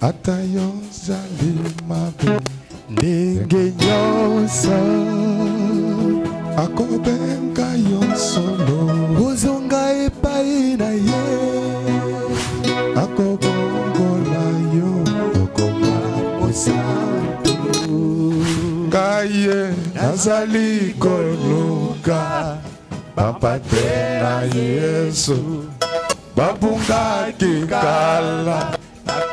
Atayo zali mabe ndenge nyonso akobenga yo solo ozonga epai na ye akobongola yo okoma mosantu kaye nazali koluka bapate na Yesu babungaki kala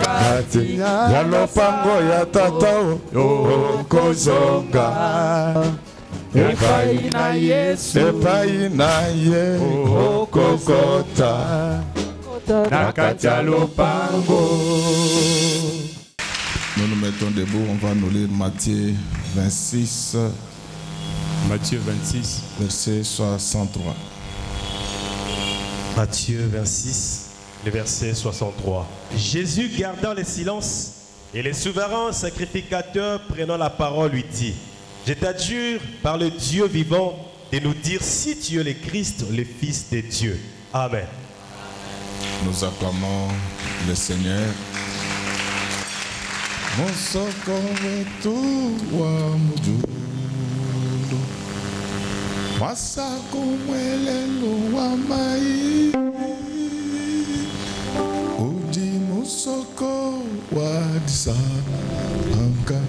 kati ya lopango ya tata okozonga epai na Yesu epai na ye okokota na kati ya lopango. Nous nous mettons debout, on va nous lire Matthieu 26. Matthieu 26, verset 63. Matthieu 26, le verset 63. Jésus gardant le silence et les souverains sacrificateurs prenant la parole lui dit: Je t'adjure par le Dieu vivant de nous dire si tu es le Christ, le Fils de Dieu. Amen. Nous acclamons le Seigneur. Musoko wadisa anka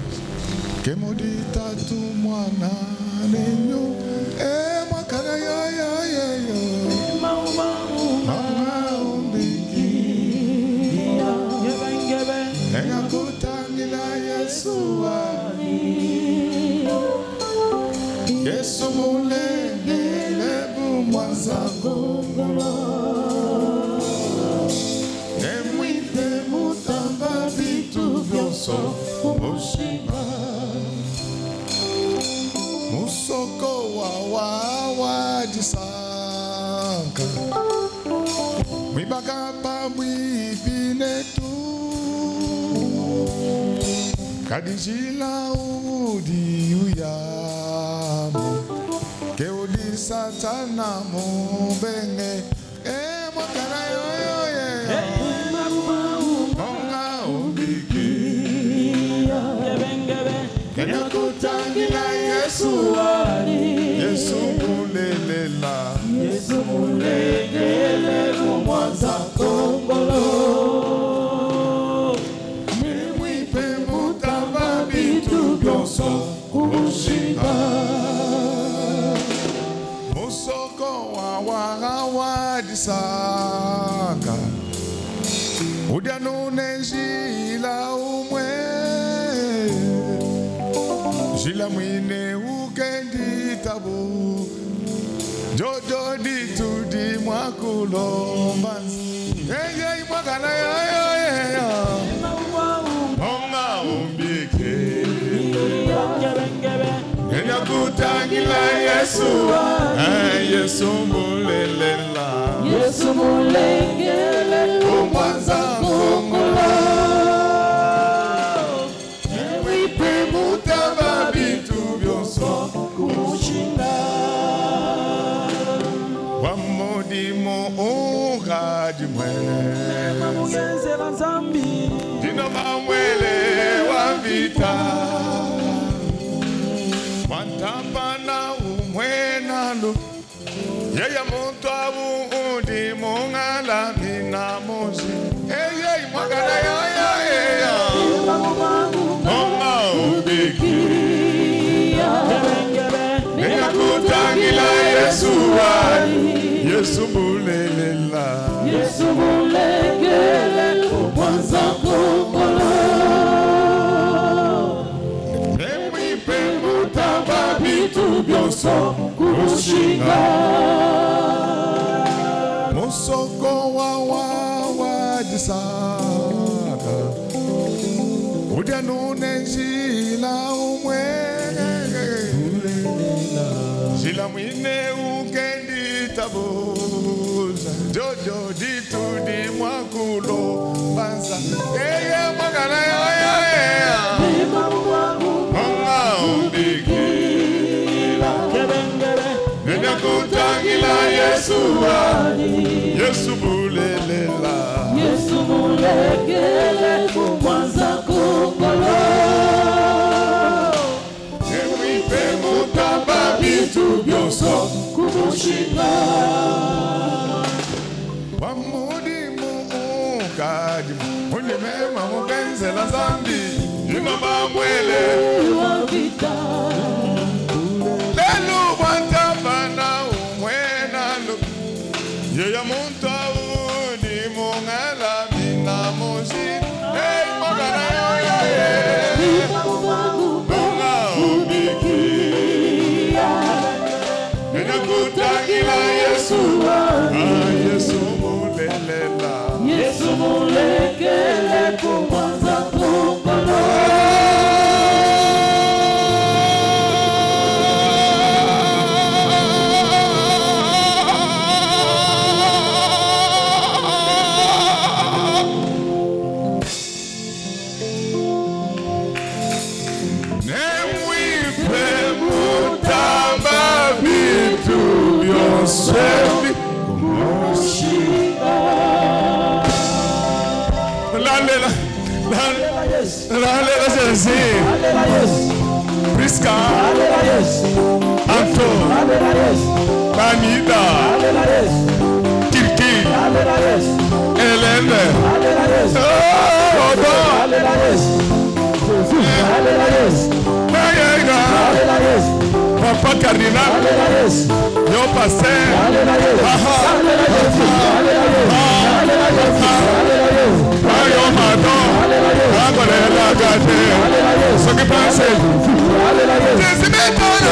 kemodita tu mwana nenyo mwakana yo mama umbiki nenga kutangila Yesu Yesu mulengele bumwanza ngongolo Musoko wa disanka Mwibaka pa mwibine tu Kadijila udi uyamu Ke udi satana mubenge mwakana yo Kenya kutangila Yesu Yesu mulelela Yesu mulegele mwanza kongolo Nemwipe mutamba bitu byonso kumushinga Musoko wa disaka Udianu nenjila umwe Jila mwine ukendi tabu Jojo di tudi mwakulo mbanzi Yeye mwakana yo Onga umbike Kenya kutangila Yesu Yesu mulelela Yesu mulengele umwanza kongolo Dino mamwele wa vita Wantapana umwenalo Yeye muntu abu undi mungala mina mozi Yeye mwakana yo Mama ubiki Nenya kutangila Yesu Yesu mulelela Yesu mulegele mwanza kongolo Nemwipe mutamba bitu byonso kushinga Musoko wa disaka Udianu nenjila umwe Jila mwine ukendi tabuza Jojo ditu di mwakulo banza Yeye mwakana yo Onga umbiki Nenya kutangila Yesu Yesu bulele Priska, Anto, Manida, Kirki, Hélène, Odo, Papa Cardinal, Yo Pasteur, Yo Madon, Agolela Gade, ce qui pense, Jésus m'étonne.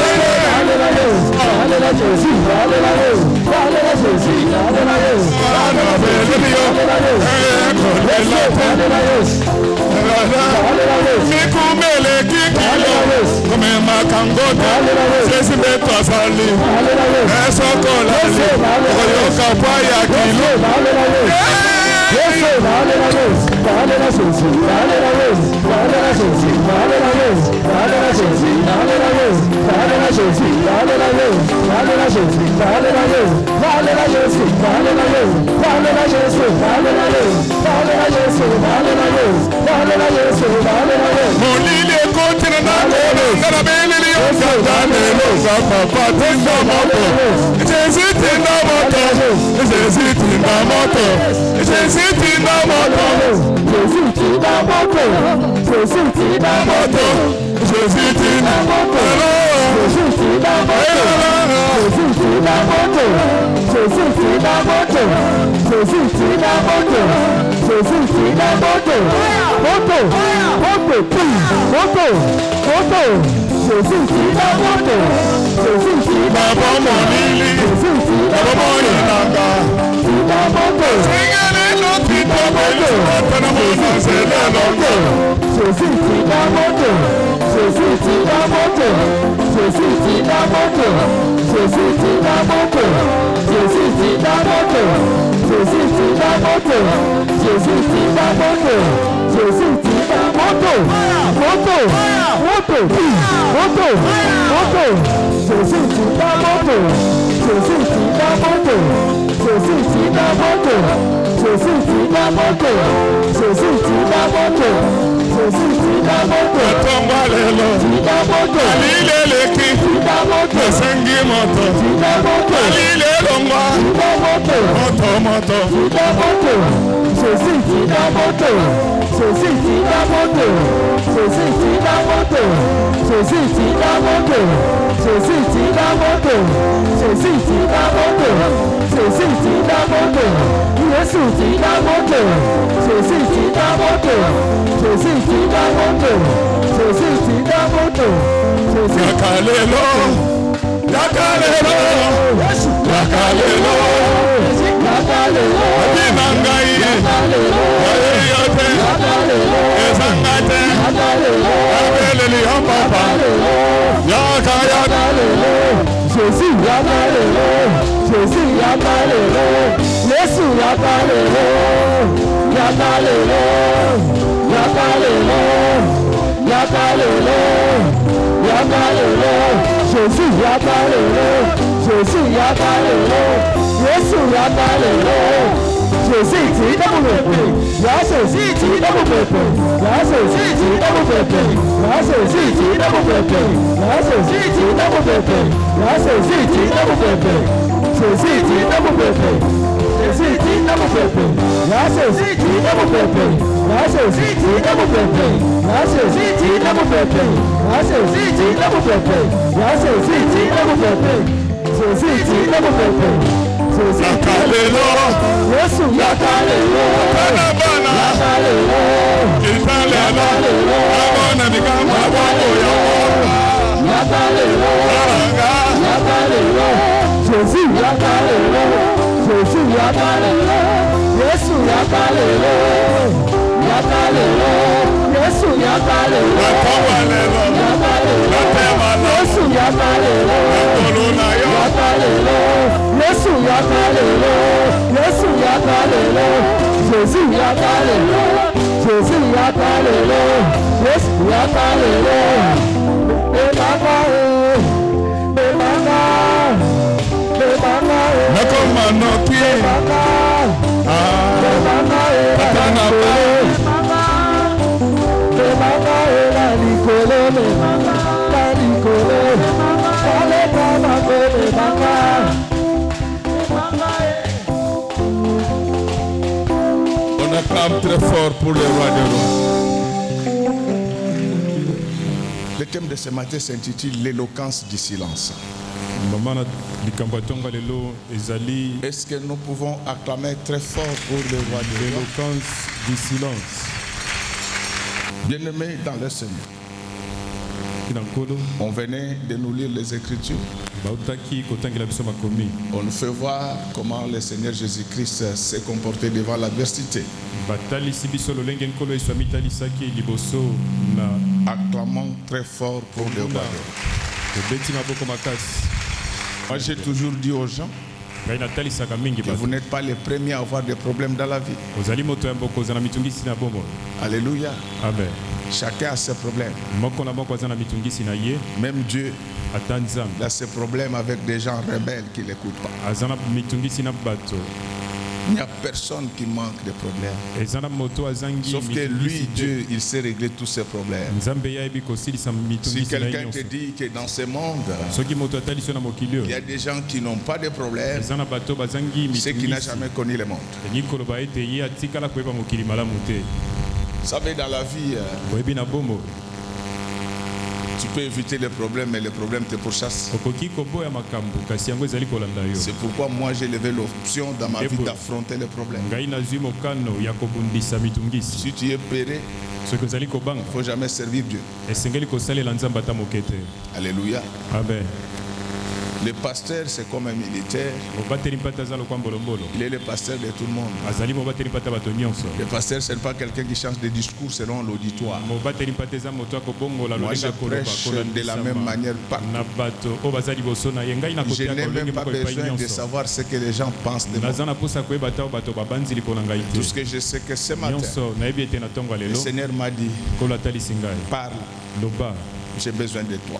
On acclame très fort pour le roi des rois. Le thème de ce matin s'intitule l'éloquence du silence. Est-ce que nous pouvons acclamer très fort pour le roi des rois? L'éloquence du silence. Bien-aimés dans le Seigneur, on venait de nous lire les Écritures. On nous fait voir comment le Seigneur Jésus-Christ s'est comporté devant l'adversité. Acclamons très fort pour le roi. Moi j'ai toujours dit aux gens que vous n'êtes pas les premiers à avoir des problèmes dans la vie. Alléluia. Amen. Chacun a ses problèmes. Même Dieu a ses problèmes avec des gens rebelles qui ne l'écoutent pas. Il n'y a personne qui manque de problèmes. Sauf que lui, Dieu, il sait régler tous ses problèmes. Si quelqu'un te dit que dans ce monde, il y a des gens qui n'ont pas de problèmes, c'est qu'il n'a jamais connu le monde. Vous savez, dans la vie, tu peux éviter les problèmes, mais les problèmes te pourchassent. C'est pourquoi moi j'ai levé l'option dans ma vie d'affronter les problèmes. Si tu es péré, il ne faut jamais servir Dieu. Alléluia. Amen. Le pasteur, c'est comme un militaire. Il est le pasteur de tout le monde. Le pasteur, ce n'est pas quelqu'un qui change de discours selon l'auditoire. Moi, je prêche de la même manière partout. Je n'ai même pas besoin de savoir ce que les gens pensent de moi. Tout ce que je sais que ce matin, le Seigneur m'a dit, parle, j'ai besoin de toi.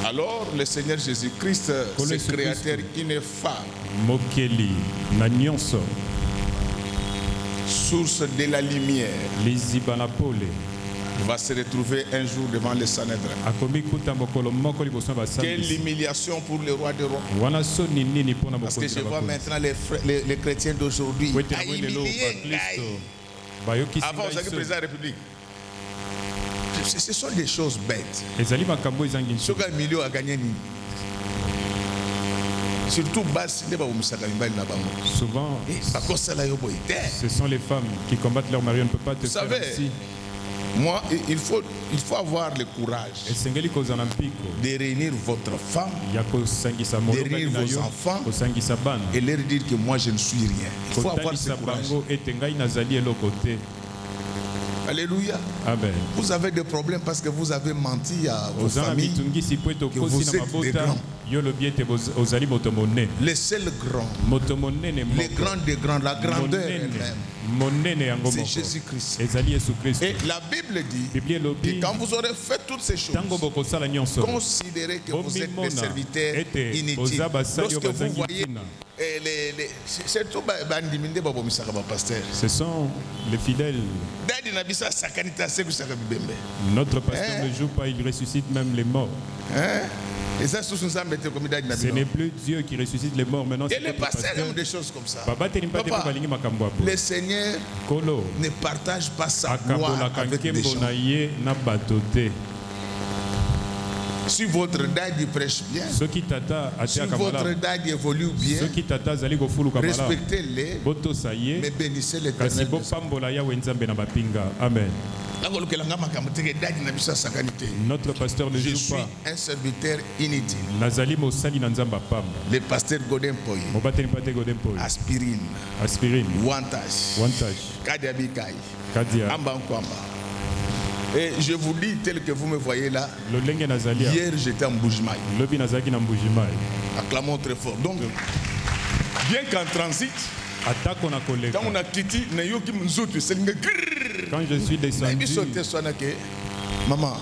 Alors le Seigneur Jésus-Christ, ce créateur ineffable, source de la lumière, va se retrouver un jour devant le Sanhédrin. Quelle humiliation pour le roi des rois. Parce que je vois maintenant les chrétiens d'aujourd'hui humiliés. Avant, vous avez président de la République. Ce sont des choses bêtes. Ce gars milieu a gagné. Surtout souvent, ce sont les femmes qui combattent leur mari. On ne peut pas te faire ainsi. Moi, il faut avoir le courage de réunir votre femme, de réunir vos enfants et leur dire que moi je ne suis rien. Il faut avoir ce courage. Alléluia. Amen. Vous avez des problèmes parce que vous avez menti à vos familles que vous êtes des grands. Le seul grand, les grands des grands, la grandeur elle-même, c'est Jésus-Christ. Et la Bible dit que quand vous aurez fait toutes ces choses, considérez que vous êtes des serviteurs inutiles. Lorsque vous voyez ce sont les fidèles. Notre pasteur ne joue pas, il ressuscite même les morts. Ce n'est plus Dieu qui ressuscite les morts maintenant. Et le pasteur aime des choses comme ça. Papa, le Seigneur ne partage pas sa gloire avec des gens. Si votre daddy prêche bien, si votre daddy évolue bien, respectez-les, mais bénissez l'Éternel. Amen. Notre pasteur ne joue pas. Je suis un serviteur inutile. Le pasteur Godin Poy, aspirine, wantage, kadiabikai, ambankwamba. Et je vous dis tel que vous me voyez là. Hier j'étais en Mbujimaï. Acclamons très fort. Donc, bien qu'en transit, quand on a quitté, quand je suis descendu, maman,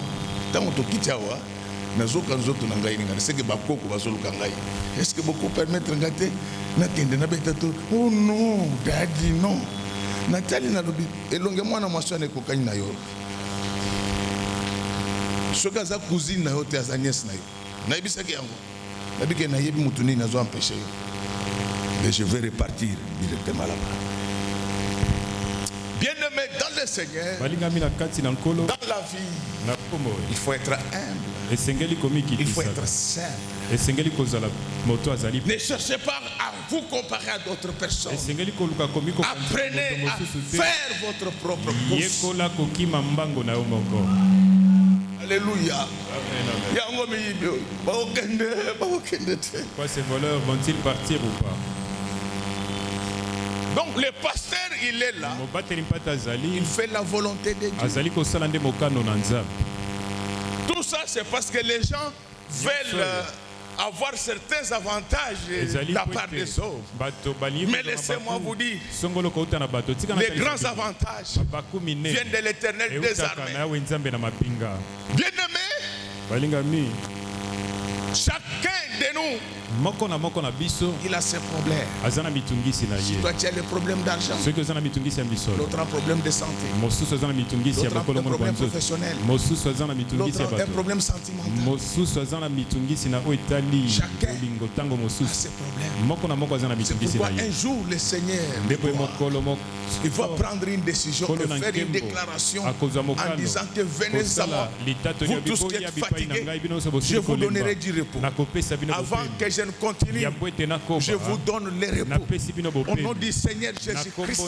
est-ce que beaucoup permettent de regarder? Oh non, daddy, non. Nathalie n'a pas dit. Et longuement, on a mentionné que Shogaza cousine na yote ya nièce na yo. Na ibisa ki yango. Na bike na yebi mutuni na zo empêcher. Mais je vais repartir directement là-bas. Bien-aimé dans le Seigneur, dans la vie, il faut être humble. Il faut être simple. Ne cherchez pas à vous comparer à d'autres personnes. Apprenez à faire votre propre course. Alléluia. Quoi, ces voleurs vont-ils partir ou pas? Donc le pasteur, il est là. Il fait la volonté de Dieu. Tout ça, c'est parce que les gens veulent avoir certains avantages de la part des autres. Mais laissez-moi vous dire, les grands avantages viennent de l'Éternel des armées. Bien-aimés, chacun de nous, il a ses problèmes. Si toi tu as le problème d'argent, l'autre a un problème de santé, l'autre a un problème professionnel, l'autre a un problème sentimental. Chacun a ses problèmes. C'est pourquoi un jour le Seigneur il va prendre une décision et faire une déclaration en disant que venez à moi, vous tous qui êtes fatigués, je vous donnerai du repos. Avant que je ne continue, je vous donne le repos. Au nom du Seigneur Jésus-Christ.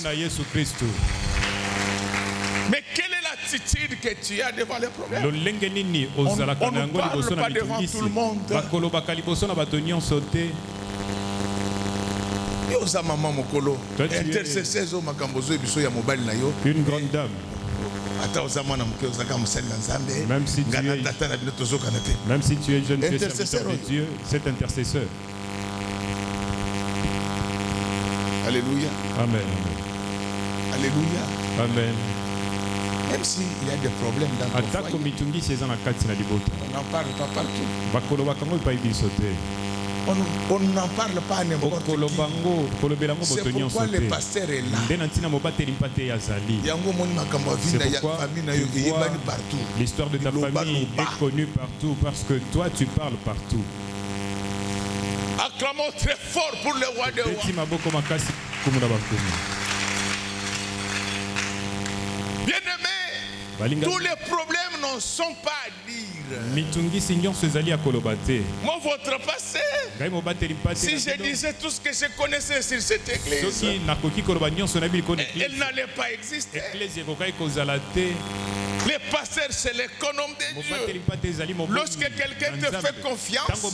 Mais quelle est l'attitude que tu as devant les problèmes? On ne parle pas devant tout le monde. Une grande dame. Même si tu es jeune, tu es serviteur de Dieu, c'est intercesseur. Alléluia. Amen. Alléluia. Amen. Même s'il y a des problèmes dans ton foyer, on n'en parle pas partout. On n'en parle pas à n'importe qui. C'est pourquoi le pasteur est là. C'est pourquoi l'histoire de ta famille est connue partout parce que toi tu parles partout. Acclamons très fort pour le roi des rois. Bien-aimés, tous les problèmes ne sont pas à dire. Moi, votre passé, si je disais tout ce que je connaissais sur cette église, elle n'allait pas exister. Les pasteurs, c'est l'économe de Dieu. Lorsque quelqu'un te fait confiance,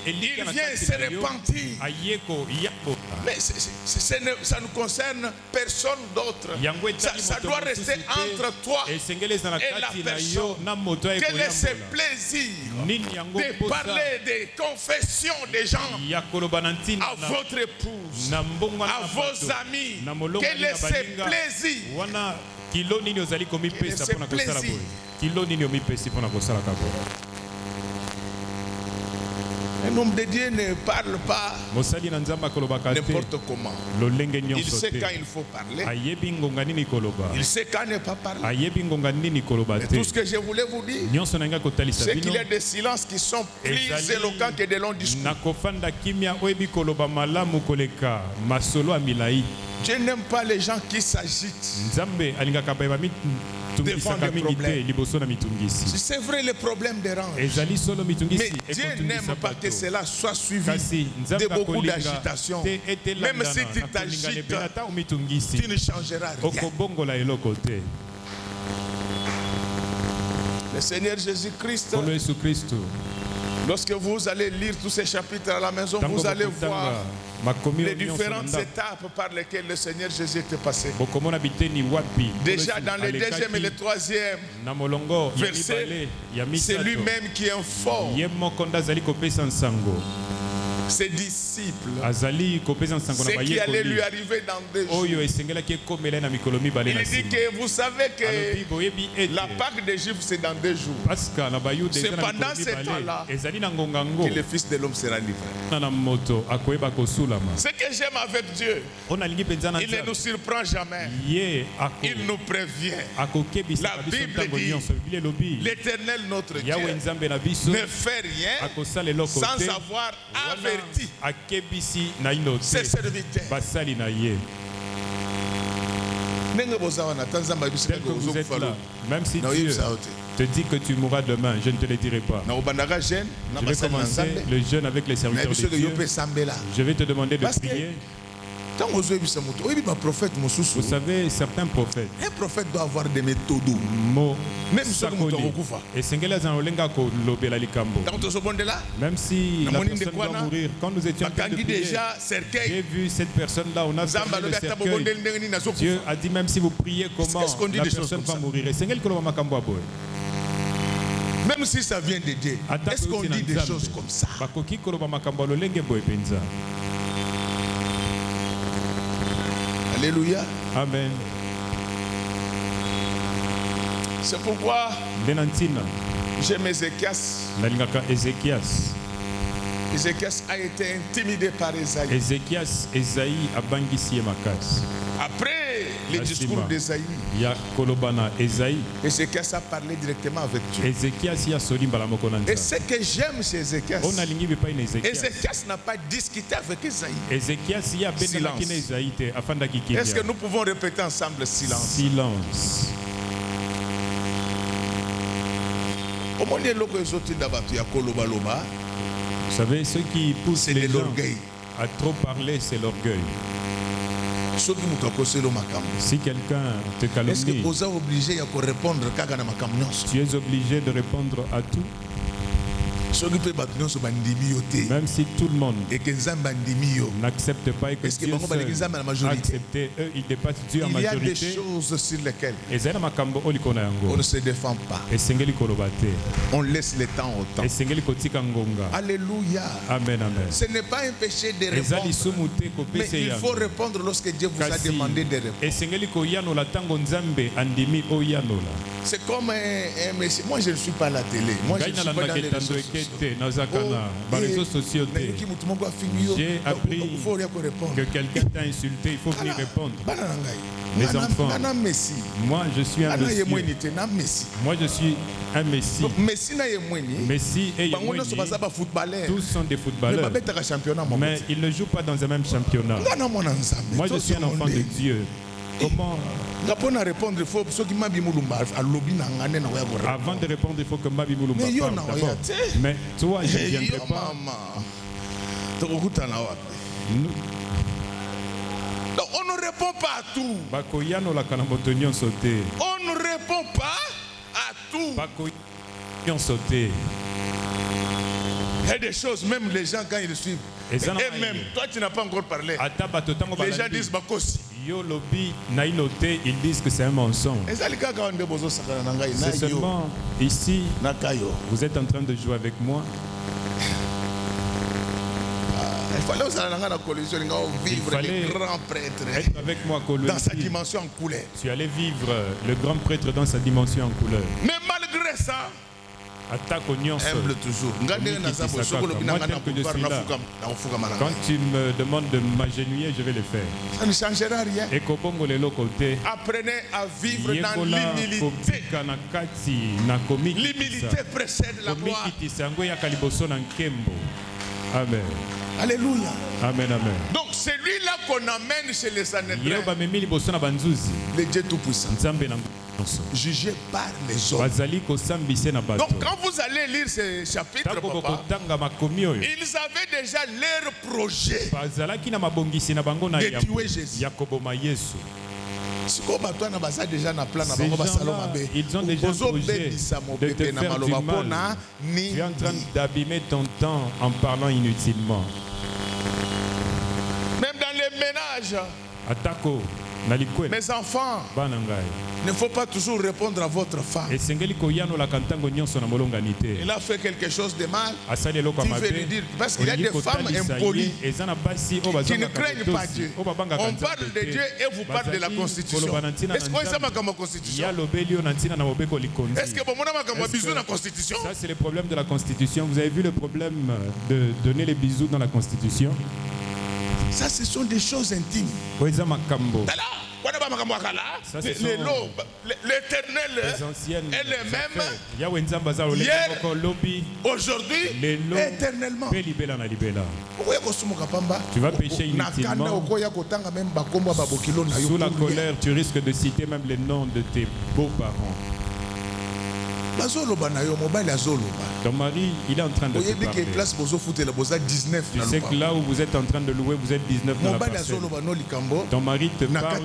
il vient se repentir. Mais ça ne concerne personne d'autre. Ça doit rester entre toi et la personne. Quel est ce plaisir de parler des confessions des gens à votre épouse, à vos amis? Quel est ce plaisir? Un homme de Dieu ne parle pas n'importe comment. Il sait quand il faut parler. Il sait quand ne pas parler. Et tout ce que je voulais vous dire, c'est qu'il y a des silences qui sont plus éloquents que des longs discours. Je n'aime pas les gens qui s'agitent devant des problèmes. C'est vrai, les problèmes dérangent. Mais Dieu n'aime pas que cela soit suivi de beaucoup d'agitation. Même si tu t'agites, tu ne changeras rien. Le Seigneur Jésus-Christ, lorsque vous allez lire tous ces chapitres à la maison, vous allez voir les différentes étapes par lesquelles le Seigneur Jésus était passé. Déjà dans le deuxième et le troisième verset, c'est lui-même qui informe ses disciples ce qui allait lui arriver dans 2 jours. Il dit que vous savez que la Pâque des Juifs c'est dans 2 jours. C'est pendant ce temps-là que le Fils de l'homme sera livré. Ce que j'aime avec Dieu, il ne nous surprend jamais. Il nous prévient. La Bible dit, l'Éternel notre Dieu ne fait rien sans avoir averti ses serviteurs. Tel que vous êtes là, même si Dieu te dit que tu mourras demain, je ne te le dirai pas. Je vais commencer le jeûne avec les serviteurs de Dieu. Je vais te demander de prier. Vous savez, certains prophètes, un prophète doit avoir des méthodes. Même si même si la personne doit mourir, quand nous étions en train de prier, j'ai vu cette personne-là, on a fermé le cercueil. Dieu a dit même si vous priez comment, la personne va mourir. Même si ça vient de Dieu, est-ce qu'on dit des choses comme ça? Alléluia. Amen. C'est pourquoi j'aime Ézéchias. Ézéchias a été intimidé par Esaïe. Après les discours d'Esaïe, Ézéchias a parlé directement avec Dieu. Et ce que j'aime chez Ézéchias, Ézéchias n'a pas discuté avec Esaïe. Silence. Est-ce que nous pouvons répéter ensemble silence? Silence. Vous savez, ce qui pousse les gens à trop parler, c'est l'orgueil. Si quelqu'un te calomnie, tu es obligé de répondre à tout. Même si tout le monde n'accepte pas et que Dieu seul a accepté, eux ils dépassent Dieu en majorité. Il y a des choses sur lesquelles on ne se défend pas. On laisse le temps au temps. Alléluia. Amen, amen. Ce n'est pas un péché de répondre, mais il faut répondre lorsque Dieu vous a demandé de répondre. C'est comme un messie. Moi je ne suis pas à la télé. Moi je ne suis pas dans les réseaux sociaux. J'ai appris que quelqu'un t'a insulté, il faut venir répondre. Mes enfants, moi je suis un Messie. Moi je suis un Messie. Messie et Yemweni, tous sont des footballeurs. Mais ils ne jouent pas dans un même championnat. Moi je suis un enfant de Dieu. Comment? Avant de répondre, il faut que Mabi Moulumba parle d'abord. Mais toi, je ne viendrai pas. On ne répond pas à tout. On On ne répond pas tout. Il y a des choses, même les gens quand ils suivent. Et même, toi tu n'as pas encore parlé. Les gens disent Bakosi. Ils disent que c'est un mensonge. C'est seulement ici, vous êtes en train de jouer avec moi. Il fallait le grand prêtre être avec moi dans sa dimension en couleur. Tu allais vivre le grand prêtre dans sa dimension en couleur. Mais malgré ça, humble toujours. Quand tu me demandes de m'agenouiller, je vais le faire. Ça ne changera rien. Apprenez à vivre dans l'humilité. L'humilité précède la gloire. Amen. Alléluia. Amen, amen. Donc celui-là qu'on amène chez les Sanhédrins, le Dieu Tout-Puissant, jugé par les hommes. Donc quand vous allez lire ce chapitre, papa, ils avaient déjà leur projet de tuer Jésus. Ces gens-là, ils ont déjà un projet de te faire du mal. Tu es en train d'abîmer ton temps en parlant inutilement. Même dans les ménages, mes enfants, il ne faut pas toujours répondre à votre femme. Il a fait quelque chose de mal. Tu veux lui dire, parce qu'il y a des femmes impolies qui ne craignent pas Dieu. On parle de Dieu et vous parlez de la Constitution. Est-ce que vous avez la Constitution? Est-ce que vous avez la Constitution? Ça, c'est le problème de la Constitution. Vous avez vu le problème de donner les bisous dans la Constitution? Ça, ce sont des choses intimes. L'éternel est le même hier, aujourd'hui, éternellement. Tu vas pécher inutilement. Sous la colère, tu risques de citer même les noms de tes beaux-parents. Ton mari, il est en train de te parler. Tu sais que là où vous êtes en train de louer, vous êtes 19 dans la parcelle. Ton mari te parle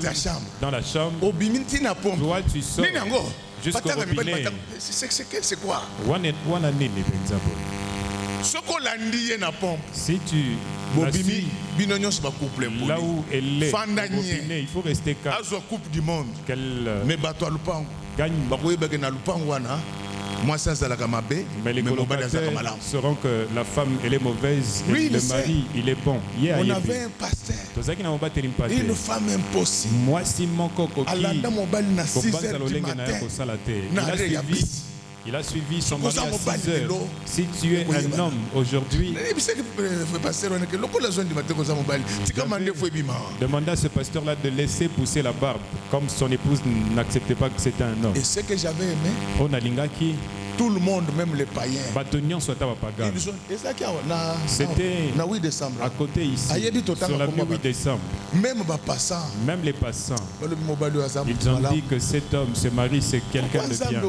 dans la chambre. Toi, tu sors jusqu'au robinet. C'est quoi? Si tu la suis, là où elle est, robinet, il faut rester calme. Mais les colocataires sauront que la femme elle est mauvaise et le mari il est bon. On avait un pasteur, une femme impossible. Moi si mon coco qui il a suivi son mari à 6 heures. Si tu es un homme aujourd'hui, demandez à ce pasteur-là de laisser pousser la barbe, comme son épouse n'acceptait pas que c'était un homme. Et ce que j'avais aimé, tout le monde, même les païens, c'était à côté ici, sur la 8 décembre. Même les passants, ils ont dit que cet homme, ce mari, c'est quelqu'un de bien.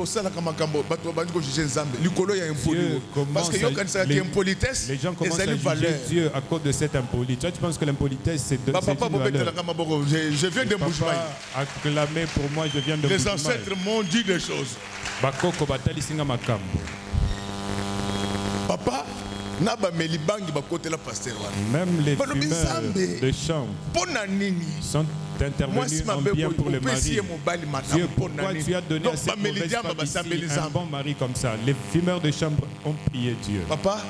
Les gens commencent à juger Dieu à cause de cette impolitesse. Toi, tu penses que l'impolitesse, c'est de je viens de Mbujimai. Acclamé pour moi, je viens de Les ancêtres m'ont dit des choses. Papa, même les fumeurs de chambre sont intervenus en bien pour le mari. Dieu, pourquoi tu as donné à cette mauvaise femme ici un bon mari comme ça? Les fumeurs de chambre ont prié Dieu. Papa,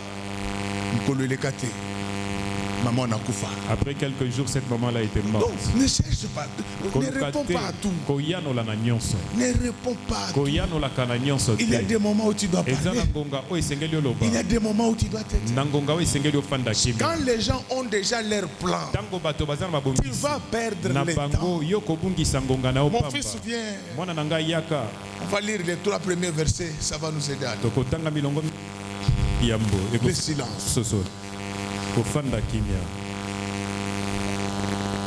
maman Nakufa. Après quelques jours, cette maman-là était morte. Donc, ne cherche pas, ne réponds pas à tout. Ne réponds pas à tout. Il y a des moments où tu dois parler. Il y a des moments où tu dois t'aider. Quand les gens ont déjà leur plan, tu vas perdre le temps. Mon fils vient. On va lire les 3 premiers versets, ça va nous aider à lire. Le silence.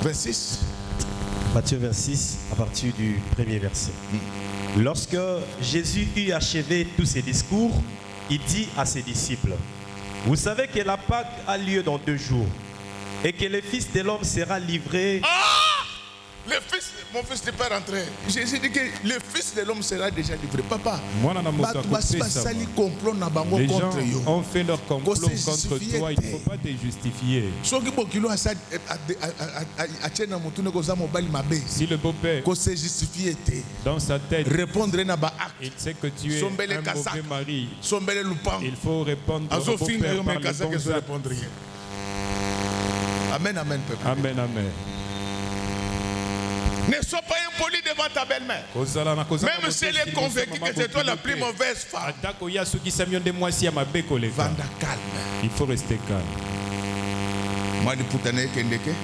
26. Matthieu 26, à partir du premier verset. Lorsque Jésus eut achevé tous ses discours, il dit à ses disciples: vous savez que la Pâque a lieu dans 2 jours et que le Fils de l'homme sera livré Le fils, mon fils n'est pas rentré. Jésus dit que le fils de l'homme sera déjà livré. Papa, les gens ont fait leur complot contre toi. Il ne faut pas te justifier. Si le beau-père, dans sa tête, il sait que tu es un mauvais mari, il faut répondre au beau-père par le bon acte. Amen, amen, peuple. Amen, amen. Ne sois pas impoli devant ta belle-mère. Même si elle est convaincue que c'est toi la plus mauvaise femme. Il faut rester calme.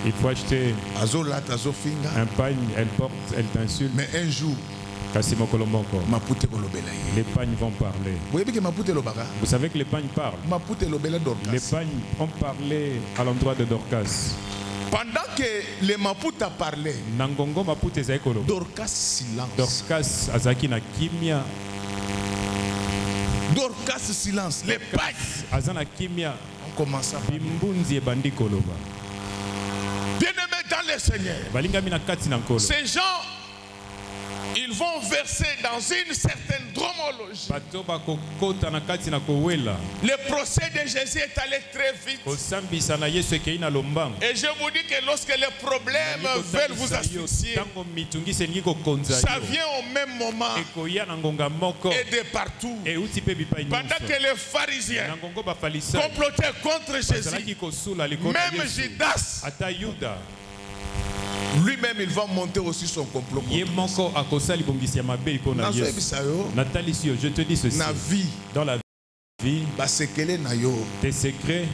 Il faut acheter un pagne, elle t'insulte. Mais un jour, les pagnes vont parler. Vous savez que les pagnes parlent. Les pagnes ont parlé à l'endroit de Dorcas. Pendant que les Maputa parlaient, Dorcas silence. Dorcas azaki na kimia. Dorcas silence. Les pagnes azana kimia. On commence à parler. Bien-aimés dans le Seigneur, ces gens, ils vont verser dans une certaine dromologie. Le procès de Jésus est allé très vite. Et je vous dis que lorsque les problèmes veulent vous asphyxier, ça vient au même moment et de partout. Pendant que les pharisiens complotaient contre Jésus, même Judas, lui-même, il va monter aussi son complot. Je te dis ceci. Dans la vie, tes secrets,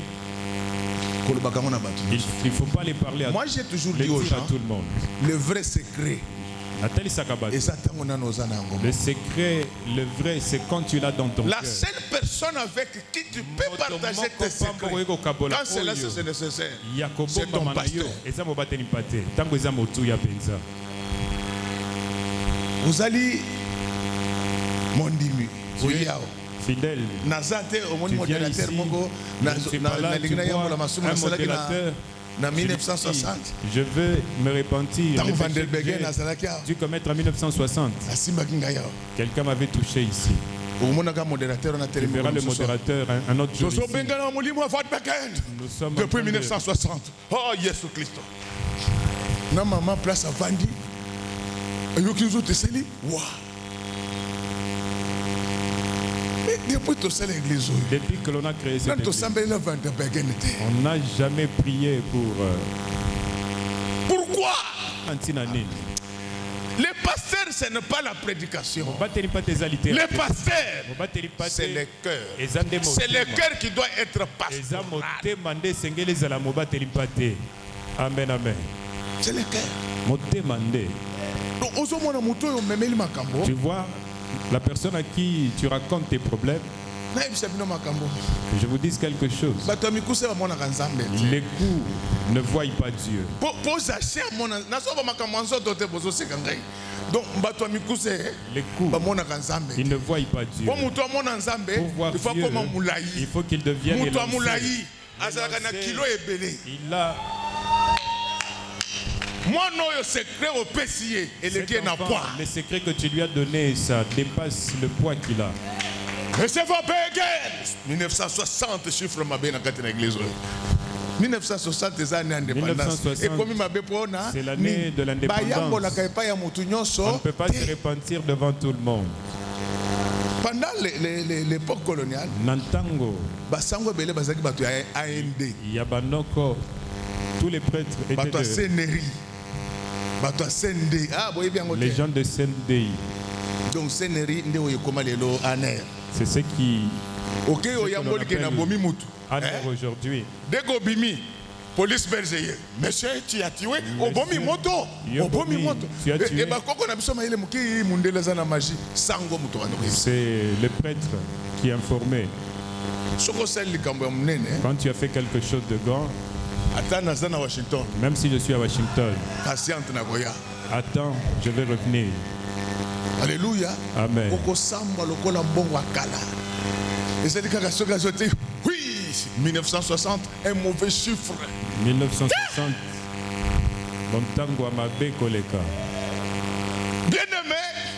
il ne faut pas les parler à moi, j'ai toujours dit aux gens, tout le monde. Le vrai secret, le secret, le vrai, c'est quand tu l'as dans ton cœur. La seule personne avec qui tu peux partager tes secrets, quand c'est là, c'est nécessaire, c'est ton pasteur. Vous allez, mon dimi, fidèle. Tu viens ici, tu vois un modérateur. En 1960, je veux me repentir. Dû commettre en 1960. Quelqu'un m'avait touché ici. Tu verras le modérateur un autre jour ici. Nous sommes depuis 1960. Oh, Jésus Christ. Na maman place à Vandi. Depuis que l'on a créé cette église, on n'a jamais prié pour... Pourquoi? Le pasteur, ce n'est pas la prédication. Le pasteur, c'est le cœur. C'est le cœur qui doit être pastoral. Amen, amen. C'est le cœur. Tu vois, la personne à qui tu racontes tes problèmes, que je vous dise quelque chose. Les coups ne voient pas Dieu. Les coups, ils ne voient pas Dieu. Pour voir Dieu, il faut qu'il devienne élancé. Il a... Le secret que tu lui as donné, ça dépasse le poids qu'il a. 1960, chiffre ma bien dans l'église. 1960, c'est l'année de l'indépendance. On ne peut pas se repentir devant tout le monde. Pendant l'époque coloniale, Yabanoko, tous les prêtres étaient de... Les gens de Sendei. Donc c'est ce qui... aujourd'hui. Dès que police belge, monsieur, tu as tué au bomi moto. Tu as tué. C'est le prêtre qui informait. Quand tu as fait quelque chose de grand, même si je suis à Washington, attends, je vais revenir. Alléluia. Amen. Oui, 1960, un mauvais chiffre. 1960.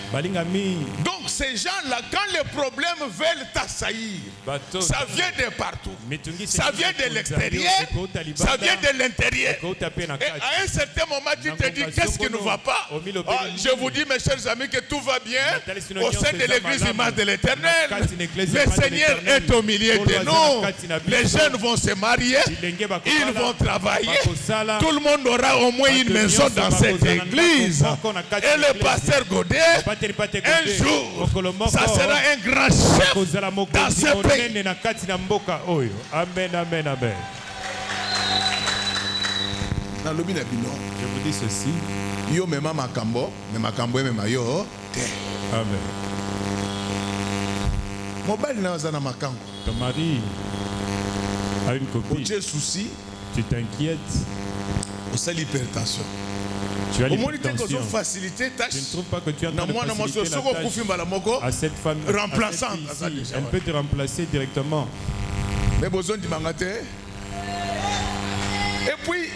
Bien-aimé, donc ces gens-là, quand les problèmes veulent t'assaillir, ça vient de partout. Ça vient de l'extérieur, ça vient de l'intérieur. Et à un certain moment, tu te dis, qu'est-ce qui ne va pas? Je vous dis, mes chers amis, que tout va bien au sein de l'église Image de l'Éternel. Le Seigneur est au milieu de nous. Les jeunes vont se marier, ils vont travailler. Tout le monde aura au moins une maison dans cette église. Et le pasteur Godet, un jour, ça sera un grand chef dans ce pays. Amen, amen, amen. Je vous dis ceci. Yo mema makambo, mais makambo mema yo. Amen. Mobile na zana makambo. Ton mari a une copine. Tu as souci. Tu t'inquiètes. C'est l'hypertension. Tu as l'hypertension. Tu ne trouves pas que tu as faciliter la tâche à cette femme remplaçante. Elle peut te remplacer directement. Mais besoin du magasin. Et puis,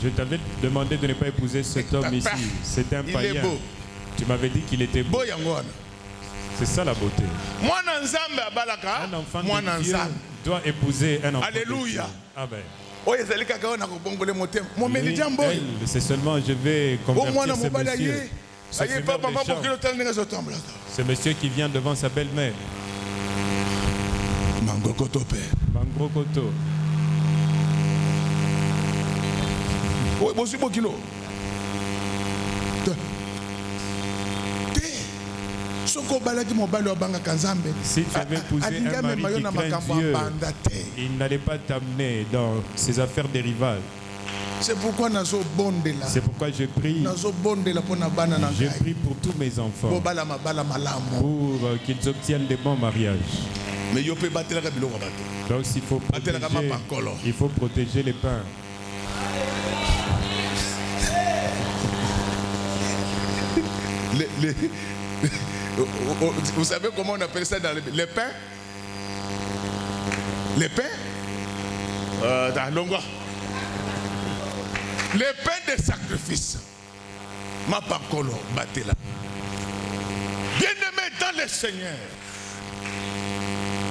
je t'avais demandé de ne pas épouser cet homme ici. C'est un païen. Tu m'avais dit qu'il était beau. C'est ça la beauté. Un enfant de Dieu doit épouser un enfant. Alléluia. Amen. C'est seulement je vais convertir ce monsieur. Ce monsieur qui vient devant sa belle-mère. Mangrokoto père. Mangrokoto. Si tu avais épousé un mari qui craint Dieu, il n'allait pas t'amener dans ses affaires dérivales. C'est pourquoi je prie. Je prie pour tous mes enfants. Pour qu'ils obtiennent des bons mariages. Donc il faut protéger les pains. Vous savez comment on appelle ça dans les pains? Les pains? Dans l'ongwa. Les pains de sacrifice. Ma pakolo, battez-la. Bien-aimé dans le Seigneur.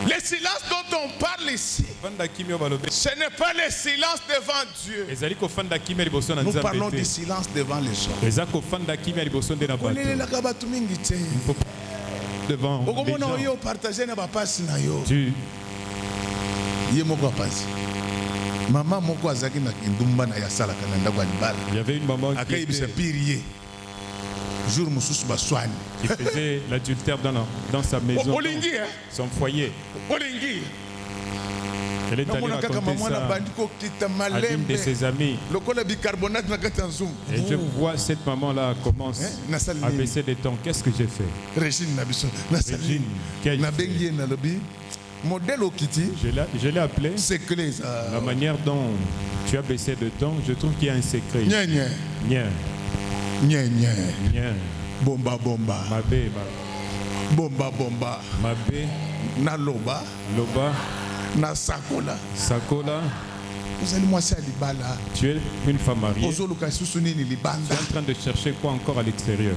Le silence dont on parle ici, ce n'est pas le silence devant Dieu. Nous parlons du silence devant les gens. Devant les gens. Il y avait une maman qui faisait l'adultère dans sa maison, son foyer. Elle est allée raconter ça à l'une de ses amies. Et je vois cette maman-là commence à baisser des tons. Qu'est-ce que j'ai fait? Régine, je l'ai appelé. La manière dont tu as baissé de ton, je trouve qu'il y a un secret. Bomba bomba. Mabé. Bomba bomba. Mabé. Na loba. Loba. Na sakola. Sakola. Tu es une femme mariée. Tu es en train de chercher quoi encore à l'extérieur?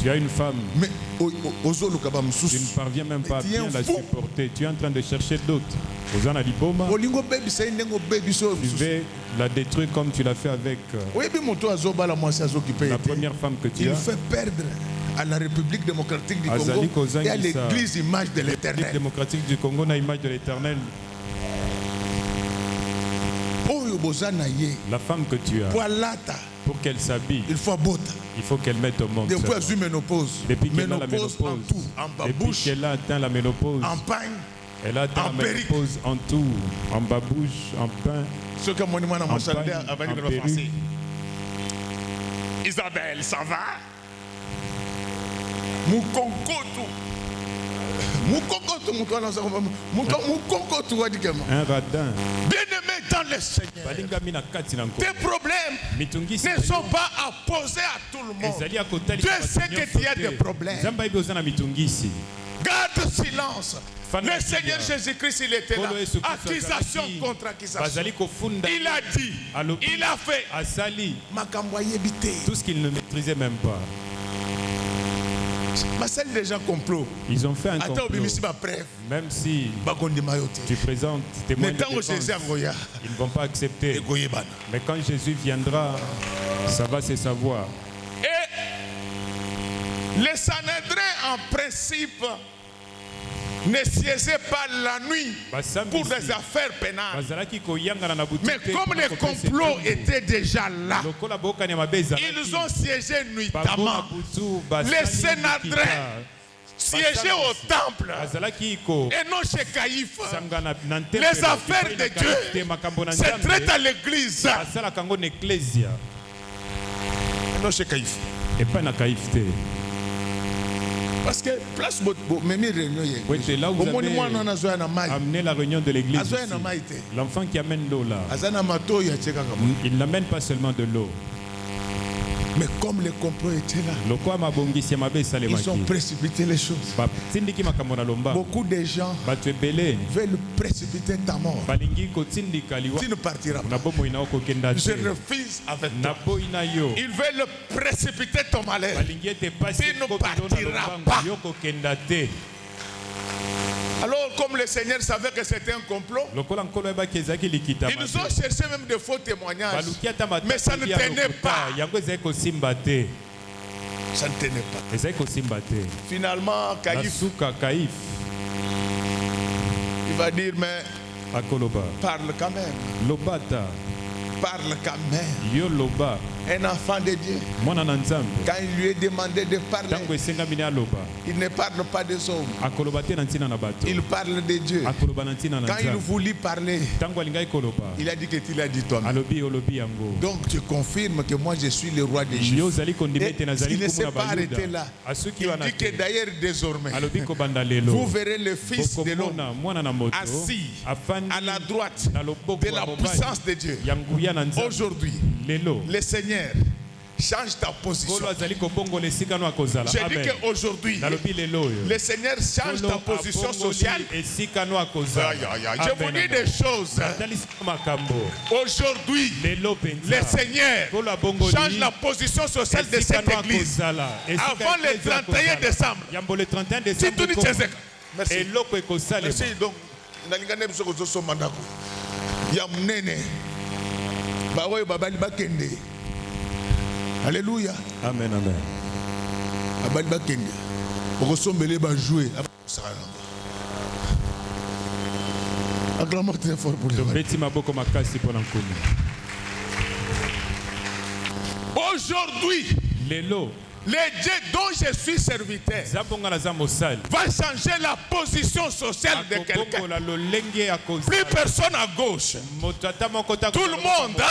Tu as une femme. Mais tu ne parviens même pas à bien la supporter. Tu es en train de chercher d'autres. Tu veux la détruire comme tu l'as fait avec la première femme que tu as. Il fait perdre à la République démocratique du Congo et à l'église Image de l'Éternel. République démocratique du Congo na Image de l'Éternel. La femme que tu as, pour qu'elle s'habille, il faut qu'elle mette au monde. Depuis qu'elle a la ménopause, depuis qu'elle a atteint la ménopause, elle a atteint la ménopause en tout, en babouche, en pain, en perruque. Isabelle, ça va? Un radin. Bien-aimé dans le Seigneur, tes problèmes ne sont pas à poser à tout le monde. Dieu sait que tu as des problèmes. Garde silence. Le Seigneur Jésus-Christ, il était là. Accusation contre accusation. Il a dit, il a fait. Tout ce qu'il ne maîtrisait même pas. Les gens complot. Ils ont fait un complot. Même si tu présentes témoins de défense, ils ne vont pas accepter. Mais quand Jésus viendra, ça va se savoir. Et les Sanhédrins, en principe, ne siégeaient pas la nuit pour des affaires pénales. Mais comme les complots étaient déjà là, ils ont siégé nuitamment. Les Sanhédrins siégeaient au temple et non chez Caïphe. Les affaires de Dieu se traitent à l'église. Non chez Caïphe. Et pas dans Caïphe. Parce que place c'est là où vous avez amené la réunion de l'église. L'enfant qui amène l'eau là, il n'amène pas seulement de l'eau. Mais comme les complots étaient là, ils ont précipité les choses. Beaucoup de gens veulent précipiter ta mort. Tu ne partiras pas. Je refuse avec toi. Ils veulent précipiter ton malheur. Tu ne partiras pas. Alors, comme le Seigneur savait que c'était un complot, ils nous ont cherché même de faux témoignages. Mais ça ne tenait pas. Ça ne tenait pas. Finalement, Caïphe, il va dire, mais parle quand même. Parle quand même. Un enfant de Dieu, quand il lui est demandé de parler, il ne parle pas des hommes. Il parle de Dieu. Quand il voulut parler, il a dit que tu l'as dit toi-même. Donc tu confirmes que moi je suis le roi des Juifs. Et il ne s'est pas arrêté là. Il dit que d'ailleurs désormais, vous verrez le Fils de l'homme assis à la droite de la puissance de Dieu. Aujourd'hui, le Seigneur change ta position. J'ai dit qu'aujourd'hui, le Seigneur change ta position sociale. Je vous dis des choses. Aujourd'hui, le Seigneur change la position sociale de cette église. Avant le 31 décembre. Merci. Merci. Donc, alléluia. Amen, amen. Acclamons très fort pour lui. Aujourd'hui, le Dieu dont je suis serviteur va changer la position sociale de quelqu'un. Plus personne à gauche. Tout le monde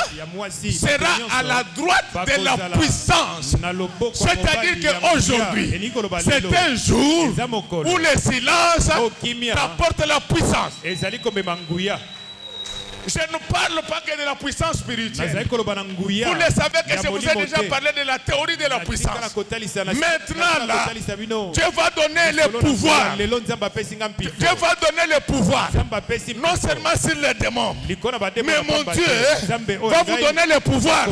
sera à la droite de la puissance. C'est-à-dire qu'aujourd'hui, c'est un jour où le silence apporte la puissance. Je ne parle pas que de la puissance spirituelle. Vous le savez que je vous ai déjà parlé de la théorie de la puissance. Maintenant là, Dieu va donner le pouvoir. Dieu va donner le pouvoir. Non seulement sur les démons, mais mon Dieu va vous donner le pouvoir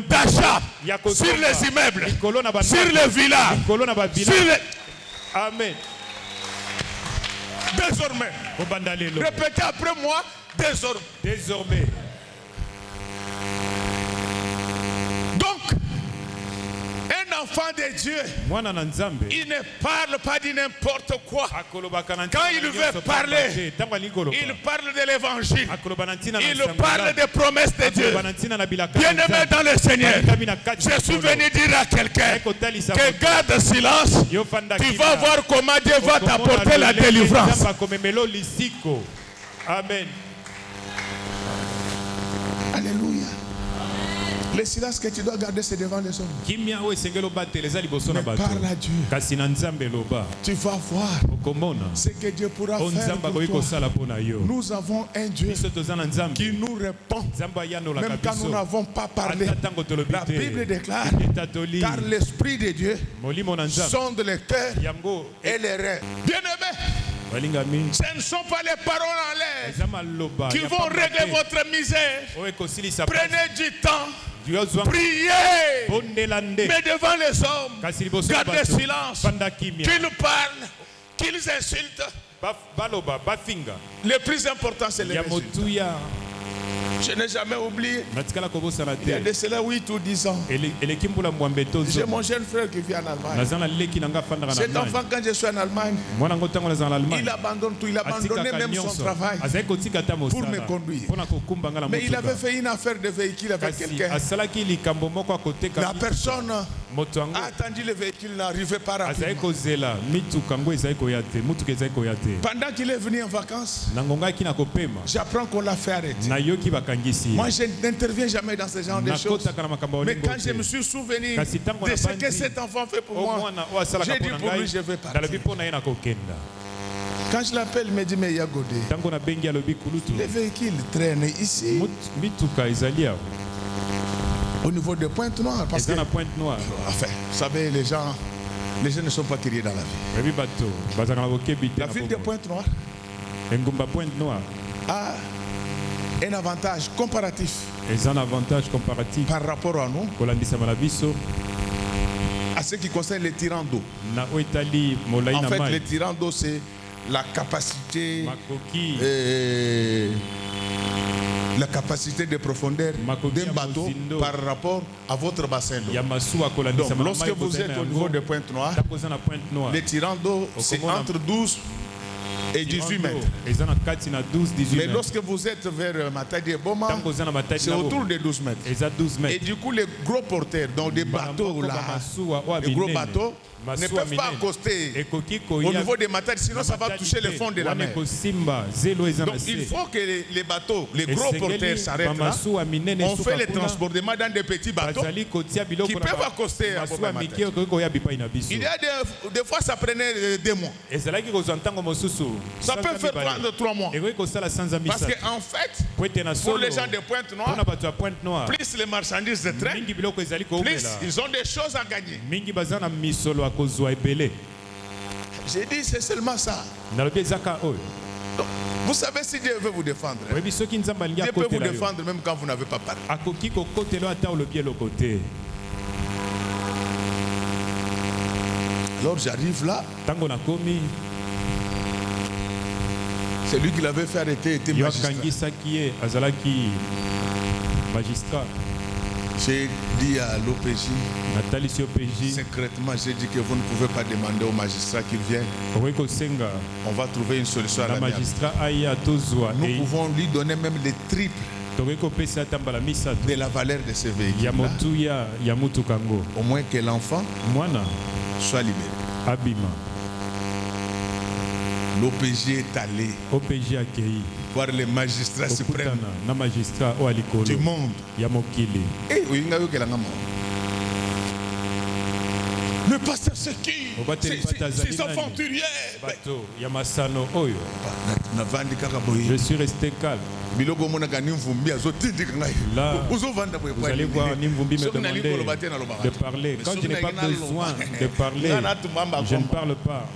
d'achat sur les immeubles, sur les villas, sur les... Amen. Désormais, répétez après moi. Désormais. Donc, un enfant de Dieu, il ne parle pas de n'importe quoi. Quand il veut parler, il parle de l'évangile. Il parle des promesses de Dieu. Bien-aimé dans le Seigneur, je suis venu dire à quelqu'un que garde silence. Tu vas voir comment Dieu va t'apporter la délivrance. Amen. Alléluia. Le silence que tu dois garder, c'est devant les hommes. Mais parle à Dieu. Tu vas voir ce que Dieu pourra faire pour toi. Nous avons un Dieu qui nous répond même quand nous n'avons pas parlé. La Bible déclare, car l'Esprit de Dieu sonde les cœurs et les reins. Bien-aimés, ce ne sont pas les paroles en l'air qui vont régler votre misère. Prenez du temps, priez, mais devant les hommes, gardez silence, qu'ils parlent, qu'ils insultent. Le plus important, c'est les résultats. Je n'ai jamais oublié. Il y a de cela 8 ou 10 ans. J'ai mon jeune frère qui vit en Allemagne. Cet enfant, quand je suis en Allemagne, il abandonne tout. Il a abandonné même son travail pour me conduire. Mais il avait fait une affaire de véhicule avec quelqu'un. La personne a attendu le véhicule, n'arrivait pas rapidement. Pendant qu'il est venu en vacances, j'apprends qu'on l'a fait arrêter. Moi, je n'interviens jamais dans ce genre de choses. Mais quand je me suis souvenu de ce que cet enfant fait pour moi, j'ai dit pour lui, je vais partir. Quand je l'appelle, il me dit, mais Yagodé, les véhicules traînent ici. Au niveau de Pointe-Noire. Parce que, enfin, vous savez, les gens ne sont pas criés dans la vie. La ville de Pointe-Noire a un avantage comparatif par rapport à nous à ce qui concerne les tirants d'eau. En fait, les tirants d'eau, c'est la capacité de profondeur d'un bateau par rapport à votre bassin d'eau. Donc, lorsque vous êtes au niveau de Pointe-Noire, les tirants d'eau, c'est entre 12 et 18 mètres. Mais lorsque vous êtes vers Matadi et Boma, c'est autour de 12 mètres. Et du coup, les gros porteurs, donc des bateaux là, les gros bateaux, ne peuvent pas accoster au niveau des Matadi, sinon ça va toucher le fond de la mer. Donc il faut que les bateaux, les gros porteurs s'arrêtent là. On fait le transportement dans des petits bateaux qui peuvent accoster à Boma Matadi. Il y a des fois ça prenait 2 mois. Ça peut faire prendre 3 mois. Parce qu'en fait, pour les gens de Pointe-Noire, plus les marchandises de train, plus ils ont des choses à gagner. J'ai dit, c'est seulement ça. Donc, vous savez, si Dieu veut vous défendre, Dieu peut vous défendre même quand vous n'avez pas parlé. Alors j'arrive là. C'est lui qui l'avait fait arrêter, était magistrat. J'ai dit à l'OPJ, secrètement, j'ai dit que vous ne pouvez pas demander au magistrat qu'il vienne. On va trouver une solution à la magistrat. Nous pouvons lui donner même les triples de la valeur de ce véhicule. Au moins que l'enfant soit libéré. L'OPJ est allé voir les magistrats suprêmes du monde. Le pasteur c'est qui? C'est aventurier. Je suis resté calme. Là, vous allez voir Nimvumbi me demander de parler. Quand je n'ai pas besoin de parler, je ne parle pas.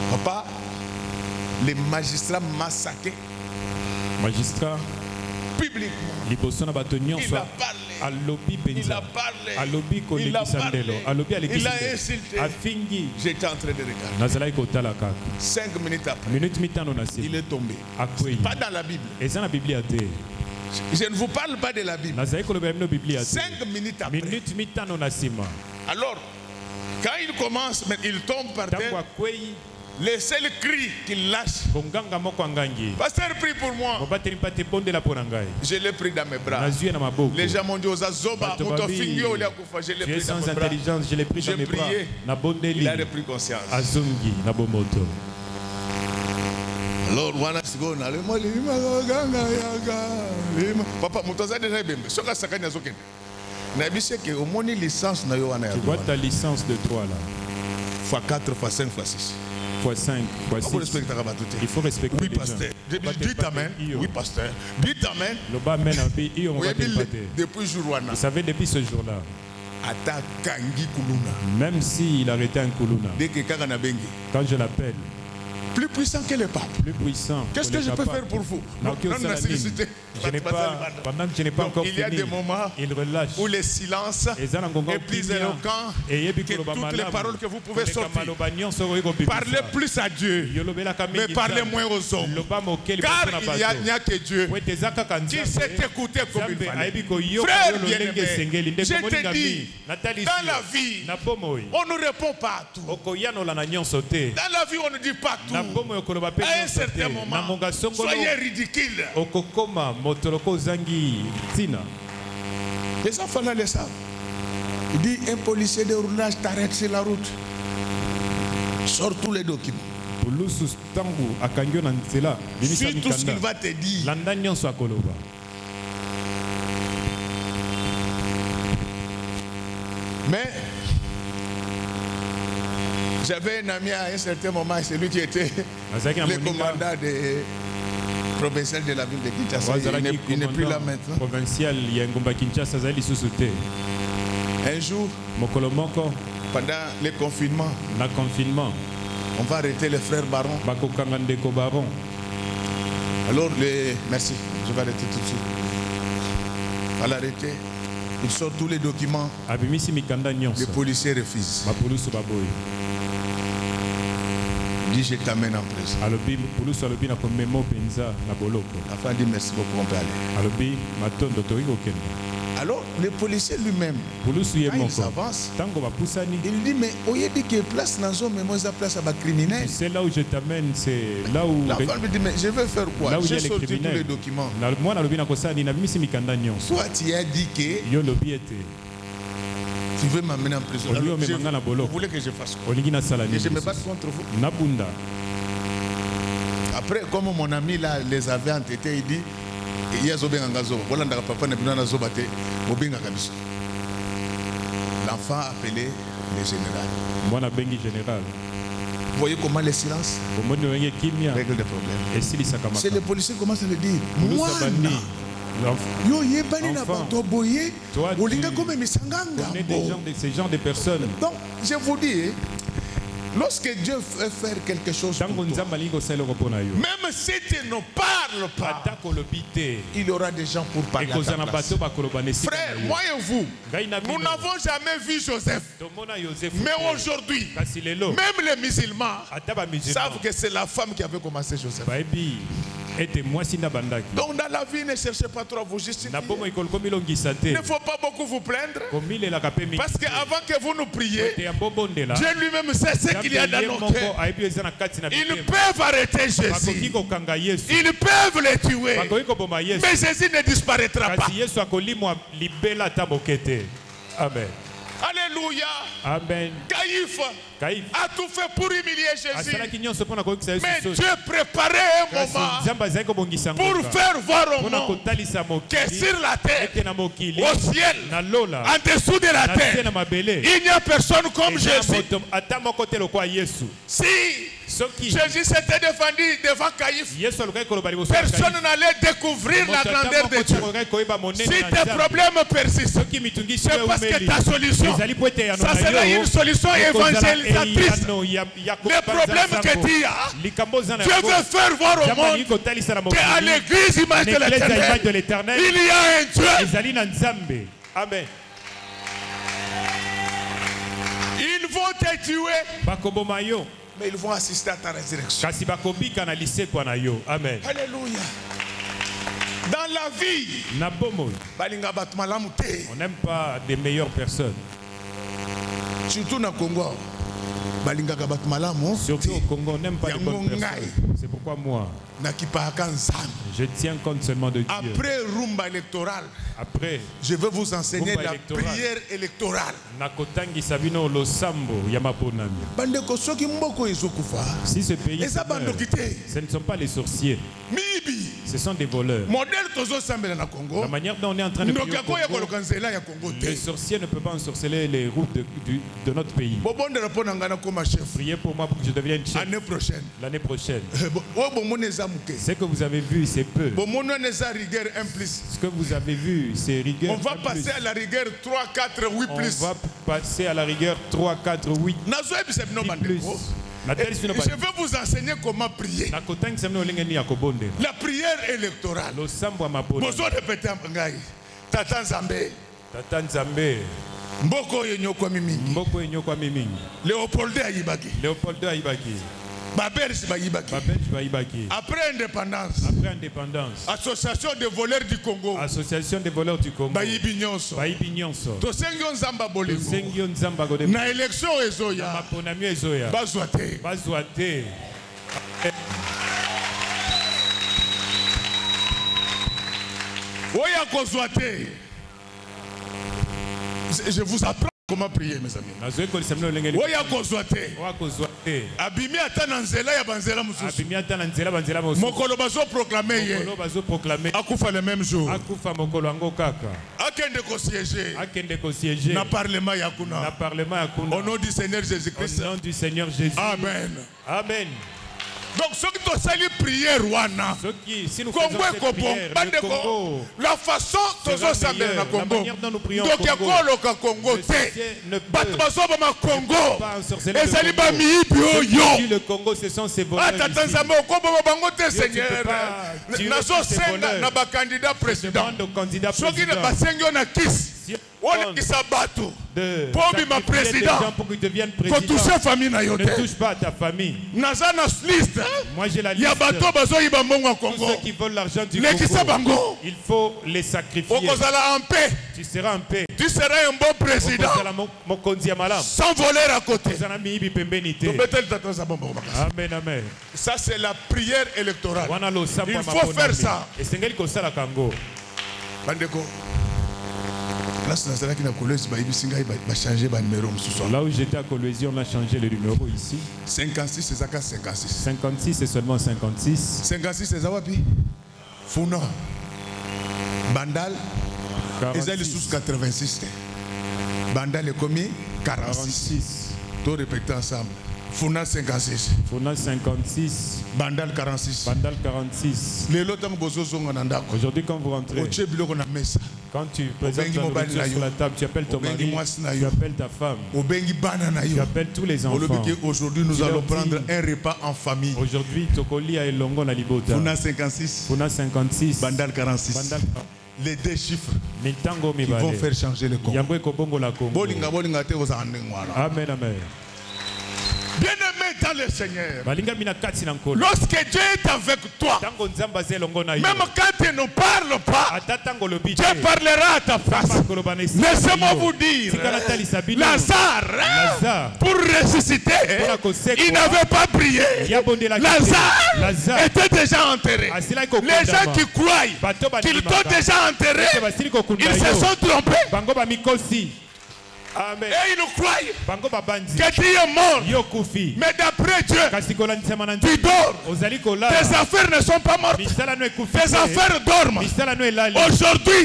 Papa, les magistrats massacrés. Magistrats publiquement. Il a parlé. Il a insulté. J'étais en train de regarder. 5 minutes après, il est tombé. Pas dans la Bible. Je ne vous parle pas de la Bible. 5 minutes après. Alors, quand il commence, il tombe par terre. Le seul cri qu'il lâche, pasteur, prie pour moi. Je l'ai pris dans mes bras. Les gens m'ont dit, je l'ai pris dans mes bras. Je l'ai pris dans mes bras. Il a repris conscience. Alors, voilà, c'est bon. Papa, mon déjà bien. Ce que ça gagne à Zoken. Tu vois ta licence de droit là. Fois 4, fois 5, fois 6. Fois 5, fois 6. Il faut respecter. Oui, pasteur. Dites amen. Oui, pasteur. Dites amen. Le bas mène un pays, on va depuis jour. Vous savez, depuis ce jour-là, même s'il arrêtait un Kuluna, quand je l'appelle, plus puissant que le pape. Plus puissant. Qu'est-ce que je peux faire pour vous? Non, je n'ai pas, pendant que je n'ai pas encore fini, il y a des moments où le silence est plus éloquent que toutes les paroles que vous pouvez sortir. Parlez plus à Dieu, mais parlez moins aux hommes. Car il n'y a que Dieu qui sait écouter comme il fallait. Frère bien-aimé, je te dis, dans la vie, on ne répond pas à tout. Dans la vie, on ne dit pas tout. À un certain moment, soyez ridicule. Les enfants là le savent. Il dit un policier de roulage t'arrête sur la route. Sors tous les documents. C'est tout ce qu'il va te dire. Mais j'avais un ami à un certain moment, c'est lui qui était le commandant provincial de la ville de Kinshasa. Il n'est plus là maintenant. Provincial, il y a un Kinshasa. Un jour, pendant le confinement, on va arrêter le frère Baron. Alors, merci, je vais arrêter tout de suite. On va l'arrêter. Il sort tous les documents. Les policiers refusent. Il dit je t'amène en prison. La femme dit merci beaucoup, on peut aller. Alors le policier lui-même, quand il avance, il dit mais au lieu de que place dans zone, mais moi j'ai place à ma criminel. C'est là où je t'amène, c'est là où. La femme lui dit mais je vais faire quoi? J'ai sorti tous les documents. Toi tu as dit que tu veux m'amener en prison. Alors, vous voulez que je fasse quoi? Que je me batte contre vous? Après, comme mon ami là les avait entêtés, il dit l'enfant a appelé le général. Vous voyez comment le silence règle des problèmes. C'est le policier qui commence à le dire. Moi, toi, ces gens de personnes. Donc, je vous dis, lorsque Dieu veut faire quelque chose pour toi, même si tu ne parles pas, il y aura des gens pour parler à ta place. Frère, moi et vous, nous n'avons jamais vu Joseph. Mais aujourd'hui, même les musulmans savent que c'est la femme qui avait commencé Joseph. Donc dans la vie, ne cherchez pas trop à vous justifier. Il ne faut pas beaucoup vous plaindre. Parce qu'avant que vous nous priez, Dieu lui-même sait ce qu'il y a dans nos cœurs. Ils peuvent arrêter Jésus. Ils peuvent le tuer. Mais Jésus ne disparaîtra pas. Amen. Alléluia. Amen. Caïphe a tout fait pour humilier Jésus. Mais Dieu préparait un moment pour faire voir au monde que sur la terre, au ciel, en dessous de la terre, il n'y a personne comme Jésus. Si Jésus s'était défendu devant Caïphe, personne n'allait découvrir la grandeur de Dieu. Si tes problèmes persistent, c'est parce que ta solution, ça sera une solution évangélisatrice. Les problèmes que tu as, Dieu veut faire voir au monde qu'à l'église image de l'Éternel, il y a un Dieu. Amen. Ils vont te tuer, mais ils vont assister à ta résurrection. Amen. Alléluia. Dans la vie, on n'aime pas des meilleures personnes. Surtout dans le Congo. Surtout au Congo, on n'aime pas les bonnes personnes. C'est pourquoi moi, Je tiens compte seulement de Dieu. Après rumba électoral, après, je vais vous enseigner la prière électorale. Si ce pays se meurt, ce ne sont pas les sorciers. Ce sont des voleurs. La manière dont on est en train de prier au Congo, les sorciers ne peuvent pas ensorceler les routes de notre pays. Priez pour moi pour que je devienne chef l'année prochaine. Ce que vous avez vu, c'est peu. Ce que vous avez vu, c'est rigueur. On va passer à la rigueur 3, 4, 8 plus. On va passer à la rigueur 3, 4, 8 plus. Je vais vous enseigner comment prier. La prière électorale. Bonjour répétez Tata Nzambe. Tata Nzambe. Mboko yenyokwa mimingi. Mboko yenyokwa mimingi. Léopold Ayibaki. Léopold Ayibaki. Baberge Bayibaki. Après indépendance. Après indépendance. Association des voleurs du Congo. Association des voleurs du Congo. Bayibinyonso. Bayibinyonso. Tosengyo Nzamba Bolingo. Tosengyo Nzamba Godemo. Na élection ezoya. Na maponami ezoya. Bazwate. Bazwate. Oya kozwate. Je vous apprends comment prier, mes amis. Oya kozwate. Abimi atana nzela ya banzela mususu. Abimi atana nzela banzela mususu. Mokolo bazo proclamer ye. Mokolo bazo proclamer. Akufa le même jour. Akufa mokolo ango kaka. Akende ko siéger. Akende ko siéger. Na parlement yakuna. Na parlement yakuna. Au nom du Seigneur Jésus-Christ. Au nom du Seigneur Jésus. Amen. Amen. Donc ceux qui ont sali prière wana. Si nous faisons cette prière, le Congo, la façon tozo saber na Congo. La manière dont nous prions donc Congo. Donc Congo te. Bato baso ba Congo. Et sali ba miibio yo. Le Congo ce sont ces voleurs. Tata Nzambe ko ba bango te Seigneur. Nazo senga na ba candidat président. Soki na basengyo na kis. On qui s'abattu. Pour ma président. Pour toucher famille na yote. Ne touche pas à ta famille. Nazana liste. Moi j'ai la liste. Yabato bazo iba mbongo Congo. Tous ceux qui volent l'argent du Congo. Il faut les sacrifier. En paix. Tu seras en paix. Tu seras un bon président. Sans voler à côté. Amen, amen. Ça c'est la prière électorale. Il faut faire ça. Bandeko. Là où j'étais à Kolwezi, on a changé le numéro ici. 56, c'est ça 56. 56, c'est seulement 56. 56, c'est ça wapi? Founon. Bandal. Ils allaient sous 86. Bandal est commis 46. Tout répéter ensemble. Founa 56. Founa 56. Bandal 46. Bandal 46. Aujourd'hui, quand vous rentrez, quand tu présentes ta nourriture sur la table, tu appelles ton mari, tu appelles ta femme, tu appelles tous les enfants. Aujourd'hui, nous allons prendre un repas en famille. Aujourd'hui, Tokoli a Elongo na Libota. Founa 56. Founa 56. Bandal 46. Bandal 46. Les deux chiffres qui vont faire changer le Congo. Amen, amen. Bien-aimé dans le Seigneur, lorsque Dieu est avec toi, même quand il ne parle pas, Dieu parlera à ta face. Laissez-moi vous dire, Lazare, pour ressusciter, il n'avait pas prié. Lazare était déjà enterré. Les gens qui croient qu'ils t'ont déjà enterré, ils se sont trompés. Amen. Et ils croient que tu es mort. Mais d'après Dieu, tu dors. Tes affaires ne sont pas mortes. Tes affaires dorment. Aujourd'hui,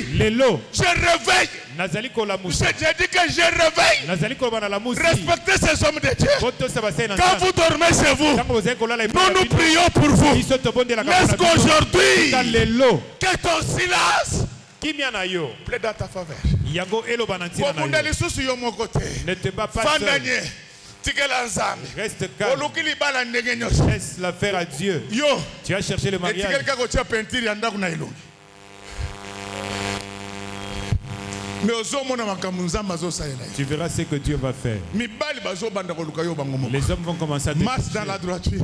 je réveille. J'ai dit que je réveille. Respectez ces hommes de Dieu. Quand vous dormez chez vous, nous prions pour vous. Laisse qu'aujourd'hui, que ton silence plaît dans ta faveur. Ne te bats pas seul. Reste calme. Laisse l'affaire à Dieu. Tu as cherché le mariage. Tu verras ce que Dieu va faire. Les hommes vont commencer à te marche dans la droiture.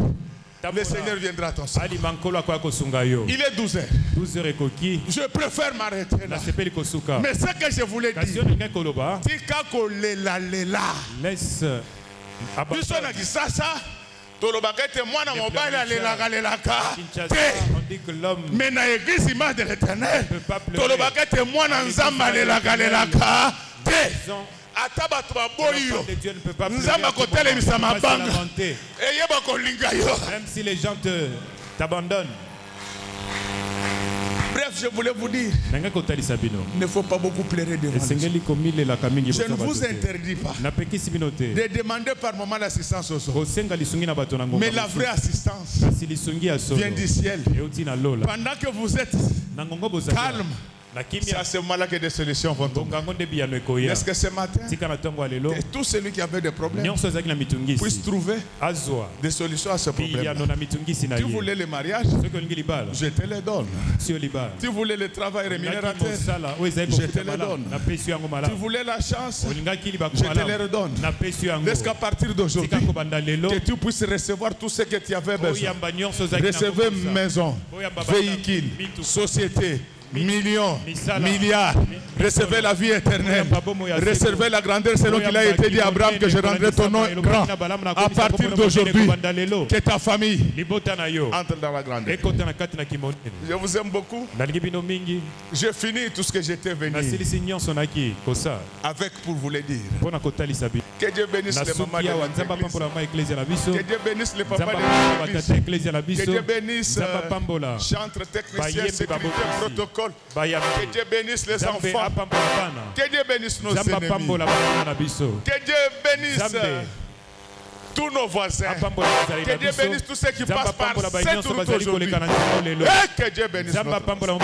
Le Seigneur viendra à ton sein. Il est 12h. 12h et coquille. Je préfère m'arrêter là. Mais ce que je voulais dire, laisse. On dit que l'homme, mais dans l'église image de l'Éternel, même si les gens t'abandonnent. Bref, je voulais vous dire, il ne faut pas beaucoup pleurer devant Dieu. Je ne vous interdis pas de demander par moment l'assistance aux autres. Mais la vraie assistance vient du ciel. Pendant que vous êtes calme, c'est à ce moment-là que des solutions vont tomber. Est-ce que ce matin, que tout celui qui avait des problèmes puisse trouver des solutions à ce problème? Si vous voulez le mariage, je te le donne. Si vous voulez le travail rémunérateur, je te le donne. Si vous voulez la chance, je te le redonne. Jusqu'à partir d'aujourd'hui, que tu puisses recevoir tout ce que tu avais besoin. Recevez maison, véhicule, société, millions, milliards, recevez la vie éternelle, recevez la grandeur selon qu'il a été dit à Abraham que je rendrai ton nom grand. À partir d'aujourd'hui, que ta famille entre dans la grandeur. Je vous aime beaucoup. Je finis tout ce que j'étais venu avec pour vous le dire. Que Dieu bénisse les mamans de l'église. Que Dieu bénisse les papas de l'église. Que Dieu bénisse chantre, technicien, sécurité, protocole. Que Dieu bénisse les enfants. Que Dieu bénisse nos ennemis. Que Dieu bénisse tous nos voisins. Que Dieu bénisse tous ceux qui passent par cette route aujourd'hui. Et que Dieu bénisse notre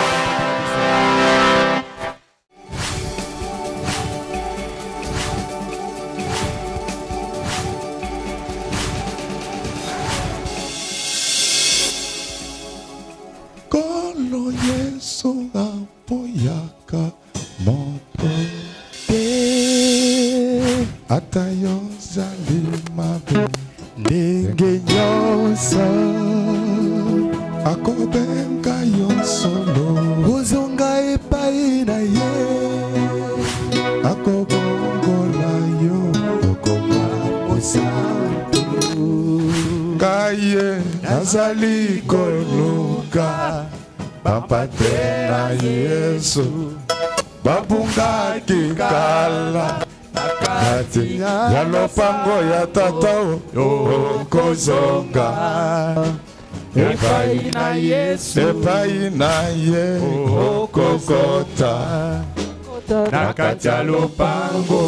Kolo Yesu apoyaka moto te atayo zalimabe ndenge nyonso akobenga yo solo ozonga epai na ye akobongola yo okoma mosantu kaye nazali koluka Bapate na Yesu babungaki kala nakati ya lopango ya tata okozonga epai na Yesu epai na ye okokota nakati ya lopango